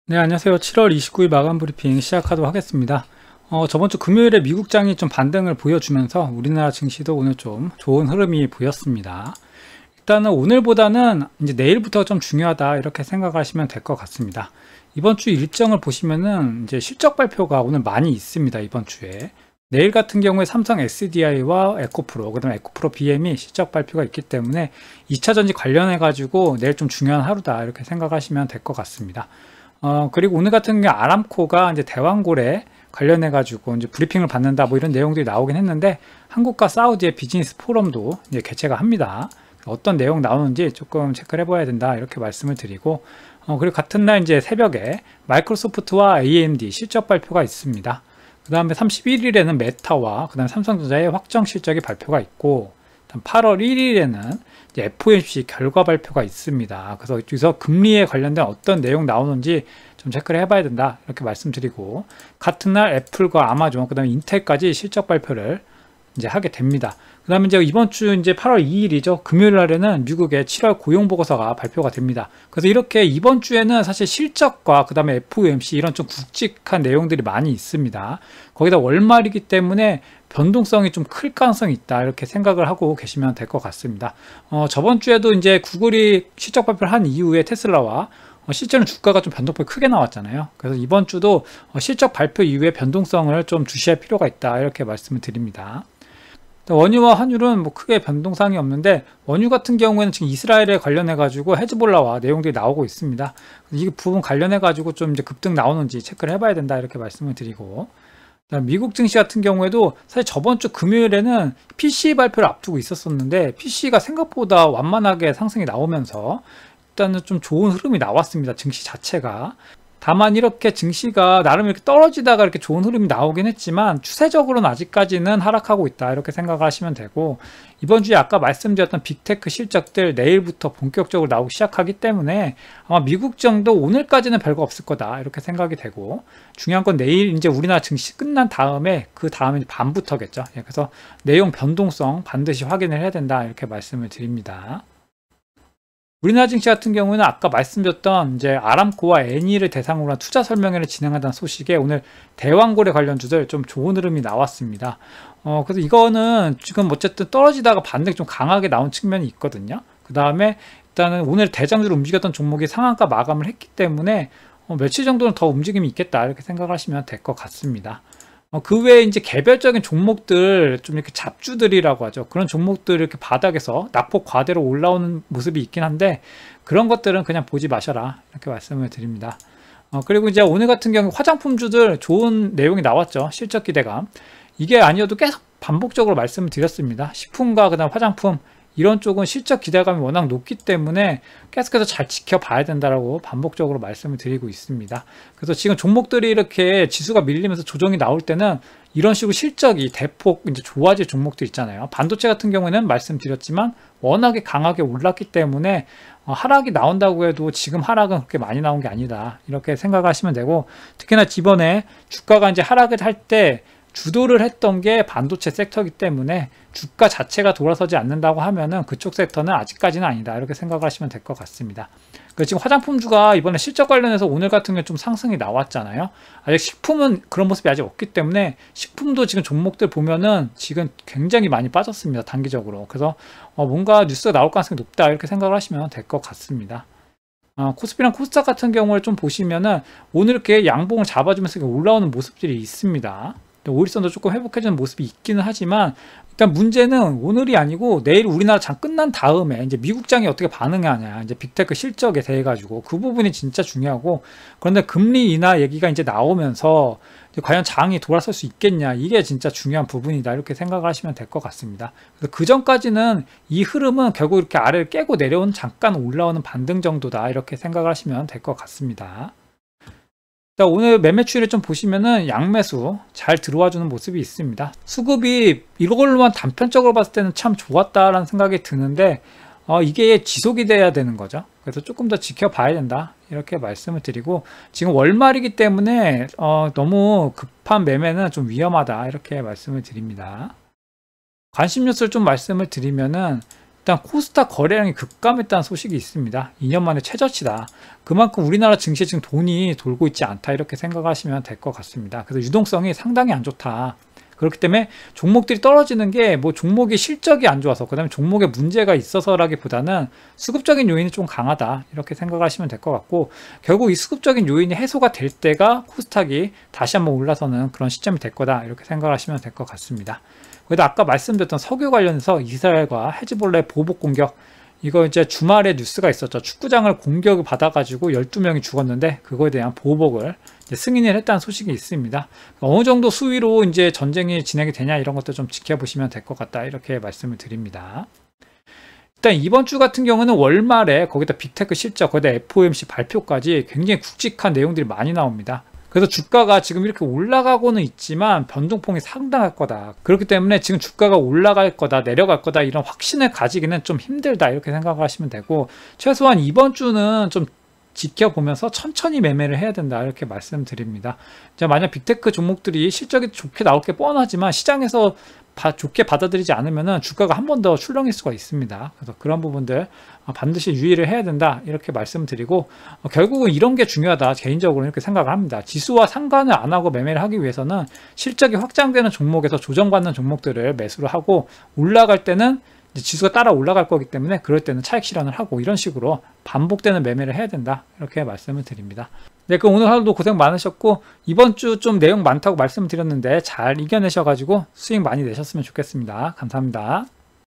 네, 안녕하세요. 7월 29일 마감 브리핑 시작하도록 하겠습니다. 저번 주 금요일에 미국장이 좀 반등을 보여주면서 우리나라 증시도 오늘 좀 좋은 흐름이 보였습니다. 일단은 오늘보다는 이제 내일부터 좀 중요하다 이렇게 생각하시면 될 것 같습니다. 이번 주 일정을 보시면은 이제 실적 발표가 오늘 많이 있습니다. 이번 주에. 내일 같은 경우에 삼성 SDI와 에코프로, 그다음에 에코프로 BM이 실적 발표가 있기 때문에 2차 전지 관련해 가지고 내일 좀 중요한 하루다 이렇게 생각하시면 될 것 같습니다. 그리고 오늘 같은 경우에 아람코가 이제 대왕고래 관련해 가지고 이제 브리핑을 받는다 뭐 이런 내용들이 나오긴 했는데 한국과 사우디의 비즈니스 포럼도 이제 개최가 합니다. 어떤 내용 나오는지 조금 체크를 해봐야 된다 이렇게 말씀을 드리고 그리고 같은 날 이제 새벽에 마이크로소프트와 AMD 실적 발표가 있습니다. 그 다음에 31일에는 메타와 그 다음에 삼성전자의 확정 실적이 발표가 있고 8월 1일에는 FOMC 결과 발표가 있습니다. 그래서 여기서 금리에 관련된 어떤 내용 나오는지 좀 체크를 해봐야 된다 이렇게 말씀드리고 같은 날 애플과 아마존 그 다음에 인텔까지 실적 발표를 이제 하게 됩니다. 그 다음에 이제 이번 주 이제 8월 2일이죠. 금요일 날에는 미국의 7월 고용 보고서가 발표가 됩니다. 그래서 이렇게 이번 주에는 사실 실적과 그 다음에 FOMC 이런 좀 굵직한 내용들이 많이 있습니다. 거기다 월말이기 때문에 변동성이 좀 클 가능성이 있다 이렇게 생각을 하고 계시면 될 것 같습니다. 저번 주에도 이제 구글이 실적 발표를 한 이후에 테슬라와 실제로는 주가가 좀 변동폭이 크게 나왔잖아요. 그래서 이번 주도 실적 발표 이후에 변동성을 좀 주시할 필요가 있다 이렇게 말씀을 드립니다. 원유와 환율은 뭐 크게 변동사항이 없는데 원유 같은 경우에는 지금 이스라엘에 관련해 가지고 헤즈볼라와 내용들이 나오고 있습니다. 이 부분 관련해 가지고 좀 이제 급등 나오는지 체크를 해봐야 된다 이렇게 말씀을 드리고 미국 증시 같은 경우에도 사실 저번 주 금요일에는 PCE 발표를 앞두고 있었었는데 PCE가 생각보다 완만하게 상승이 나오면서 일단은 좀 좋은 흐름이 나왔습니다. 증시 자체가. 다만 이렇게 증시가 나름 이렇게 떨어지다가 이렇게 좋은 흐름이 나오긴 했지만 추세적으로는 아직까지는 하락하고 있다 이렇게 생각하시면 되고 이번 주에 아까 말씀드렸던 빅테크 실적들 내일부터 본격적으로 나오기 시작하기 때문에 아마 미국 정도 오늘까지는 별거 없을 거다 이렇게 생각이 되고 중요한 건 내일 이제 우리나라 증시 끝난 다음에 그 다음에 밤부터겠죠. 그래서 내용 변동성 반드시 확인을 해야 된다 이렇게 말씀을 드립니다. 우리나라 증시 같은 경우는 아까 말씀드렸던 이제 아람코와 애니를 대상으로 한 투자 설명회를 진행한다는 소식에 오늘 대왕고래 관련주들 좀 좋은 흐름이 나왔습니다. 그래서 이거는 지금 어쨌든 떨어지다가 반등이 좀 강하게 나온 측면이 있거든요. 그 다음에 일단은 오늘 대장주로 움직였던 종목이 상한가 마감을 했기 때문에 며칠 정도는 더 움직임이 있겠다 이렇게 생각하시면 될 것 같습니다. 그 외에 이제 개별적인 종목들 좀 이렇게 잡주들이라고 하죠. 그런 종목들 이렇게 바닥에서 낙폭 과대로 올라오는 모습이 있긴 한데 그런 것들은 그냥 보지 마셔라 이렇게 말씀을 드립니다. 그리고 이제 오늘 같은 경우 화장품주들 좋은 내용이 나왔죠. 실적 기대감. 이게 아니어도 계속 반복적으로 말씀을 드렸습니다. 식품과 그다음 화장품 이런 쪽은 실적 기대감이 워낙 높기 때문에 계속해서 잘 지켜봐야 된다라고 반복적으로 말씀을 드리고 있습니다. 그래서 지금 종목들이 이렇게 지수가 밀리면서 조정이 나올 때는 이런 식으로 실적이 대폭 이제 좋아질 종목들 있잖아요. 반도체 같은 경우에는 말씀드렸지만 워낙에 강하게 올랐기 때문에 하락이 나온다고 해도 지금 하락은 그렇게 많이 나온 게 아니다. 이렇게 생각하시면 되고 특히나 이번에 주가가 이제 하락을 할 때 주도를 했던 게 반도체 섹터이기 때문에 주가 자체가 돌아서지 않는다고 하면은 그쪽 섹터는 아직까지는 아니다 이렇게 생각하시면 될 것 같습니다. 지금 화장품주가 이번에 실적 관련해서 오늘 같은 경우에 좀 상승이 나왔잖아요. 아직 식품은 그런 모습이 아직 없기 때문에 식품도 지금 종목들 보면은 지금 굉장히 많이 빠졌습니다. 단기적으로. 그래서 뭔가 뉴스가 나올 가능성이 높다 이렇게 생각을 하시면 될 것 같습니다. 코스피랑 코스닥 같은 경우를 좀 보시면은 오늘 이렇게 양봉을 잡아주면서 올라오는 모습들이 있습니다. 오일선도 조금 회복해주는 모습이 있기는 하지만 일단 문제는 오늘이 아니고 내일 우리나라 장 끝난 다음에 이제 미국 장이 어떻게 반응하냐 이제 빅테크 실적에 대해 가지고 그 부분이 진짜 중요하고 그런데 금리 인하 얘기가 이제 나오면서 이제 과연 장이 돌아설 수 있겠냐 이게 진짜 중요한 부분이다 이렇게 생각을 하시면 될 것 같습니다. 그래서 그 전까지는 이 흐름은 결국 이렇게 아래를 깨고 내려온 잠깐 올라오는 반등 정도다 이렇게 생각을 하시면 될 것 같습니다. 자, 오늘 매매 추이를 좀 보시면은 양매수 잘 들어와 주는 모습이 있습니다. 수급이 이걸로만 단편적으로 봤을 때는 참 좋았다라는 생각이 드는데 이게 지속이 돼야 되는 거죠. 그래서 조금 더 지켜봐야 된다 이렇게 말씀을 드리고 지금 월말이기 때문에 너무 급한 매매는 좀 위험하다 이렇게 말씀을 드립니다. 관심 뉴스를 좀 말씀을 드리면은 일단 코스닥 거래량이 급감했다는 소식이 있습니다. 2년 만에 최저치다. 그만큼 우리나라 증시에 지금 돈이 돌고 있지 않다 이렇게 생각하시면 될 것 같습니다. 그래서 유동성이 상당히 안 좋다. 그렇기 때문에 종목들이 떨어지는 게 뭐 종목의 실적이 안 좋아서 그 다음에 종목에 문제가 있어서라기보다는 수급적인 요인이 좀 강하다 이렇게 생각하시면 될 것 같고, 결국 이 수급적인 요인이 해소가 될 때가 코스닥이 다시 한번 올라서는 그런 시점이 될 거다 이렇게 생각하시면 될 것 같습니다. 그래도 아까 말씀드렸던 석유 관련해서 이스라엘과 헤즈볼라의 보복 공격, 이거 이제 주말에 뉴스가 있었죠. 축구장을 공격을 받아가지고 12명이 죽었는데 그거에 대한 보복을 이제 승인을 했다는 소식이 있습니다. 어느 정도 수위로 이제 전쟁이 진행이 되냐 이런 것도 좀 지켜보시면 될 것 같다 이렇게 말씀을 드립니다. 일단 이번 주 같은 경우는 월말에 거기다 빅테크 실적, 거기다 FOMC 발표까지 굉장히 굵직한 내용들이 많이 나옵니다. 그래서 주가가 지금 이렇게 올라가고는 있지만 변동폭이 상당할 거다. 그렇기 때문에 지금 주가가 올라갈 거다, 내려갈 거다 이런 확신을 가지기는 좀 힘들다 이렇게 생각하시면 되고, 최소한 이번 주는 좀 지켜보면서 천천히 매매를 해야 된다 이렇게 말씀드립니다. 만약 빅테크 종목들이 실적이 좋게 나올 게 뻔하지만 시장에서 좋게 받아들이지 않으면 주가가 한 번 더 출렁일 수가 있습니다. 그래서 그런 부분들 반드시 유의를 해야 된다 이렇게 말씀드리고, 결국은 이런 게 중요하다 개인적으로 이렇게 생각을 합니다. 지수와 상관을 안 하고 매매를 하기 위해서는 실적이 확장되는 종목에서 조정받는 종목들을 매수를 하고, 올라갈 때는 지수가 따라 올라갈 거기 때문에 그럴 때는 차익 실현을 하고, 이런 식으로 반복되는 매매를 해야 된다 이렇게 말씀을 드립니다. 네, 그럼 오늘 하루도 고생 많으셨고, 이번 주 좀 내용 많다고 말씀드렸는데 잘 이겨내셔가지고 수익 많이 내셨으면 좋겠습니다. 감사합니다.